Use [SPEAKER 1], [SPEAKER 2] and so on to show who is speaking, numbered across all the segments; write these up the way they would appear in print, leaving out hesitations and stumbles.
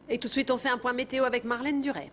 [SPEAKER 1] Et tout de suite, on fait un point météo avec Marlène Duret.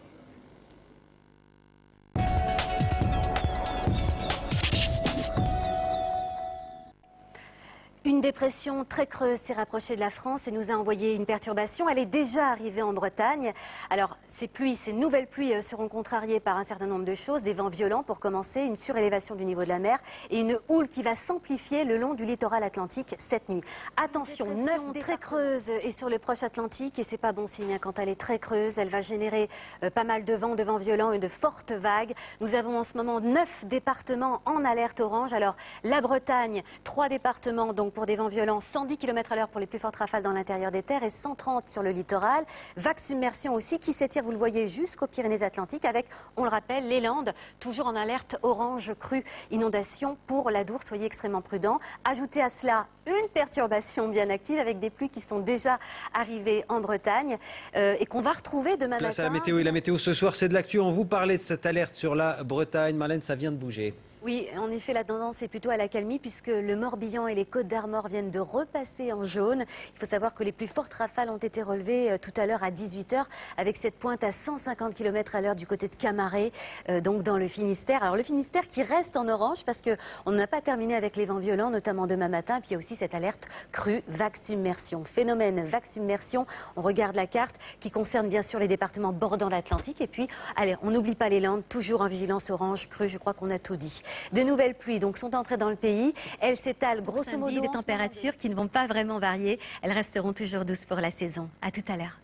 [SPEAKER 2] Une dépression très creuse s'est rapprochée de la France et nous a envoyé une perturbation. Elle est déjà arrivée en Bretagne. Alors, ces nouvelles pluies seront contrariées par un certain nombre de choses. Des vents violents pour commencer, une surélévation du niveau de la mer et une houle qui va s'amplifier le long du littoral atlantique cette nuit. Attention, 9 très creuse et sur le proche Atlantique et c'est pas bon signe quand elle est très creuse. Elle va générer pas mal de vents violents et de fortes vagues. Nous avons en ce moment 9 départements en alerte orange. Alors, la Bretagne, 3 départements donc pour des vents violents, 110 km à l'heure pour les plus fortes rafales dans l'intérieur des terres et 130 sur le littoral. Vague submersion aussi qui s'étire, vous le voyez, jusqu'aux Pyrénées-Atlantiques avec, on le rappelle, les Landes, toujours en alerte orange crue. Inondation pour l'Adour, soyez extrêmement prudents. Ajoutez à cela une perturbation bien active avec des pluies qui sont déjà arrivées en Bretagne et qu'on va retrouver demain matin.
[SPEAKER 3] La météo et la météo ce soir, c'est de l'actu. On vous parlait de cette alerte sur la Bretagne. Marlène, ça vient de bouger.
[SPEAKER 2] Oui, en effet, la tendance est plutôt à l'accalmie puisque le Morbihan et les Côtes d'Armor viennent de repasser en jaune. Il faut savoir que les plus fortes rafales ont été relevées tout à l'heure à 18 h avec cette pointe à 150 km à l'heure du côté de Camaret, donc dans le Finistère. Alors le Finistère qui reste en orange parce qu'on n'a pas terminé avec les vents violents, notamment demain matin. Puis il y a aussi cette alerte crue, vague submersion. Phénomène vague submersion, on regarde la carte qui concerne bien sûr les départements bordant l'Atlantique. Et puis, allez, on n'oublie pas les Landes, toujours en vigilance orange crue, je crois qu'on a tout dit. De nouvelles pluies donc sont entrées dans le pays. Elles s'étalent grosso modo. Des températures qui ne vont pas vraiment varier. Elles resteront toujours douces pour la saison. À tout à l'heure.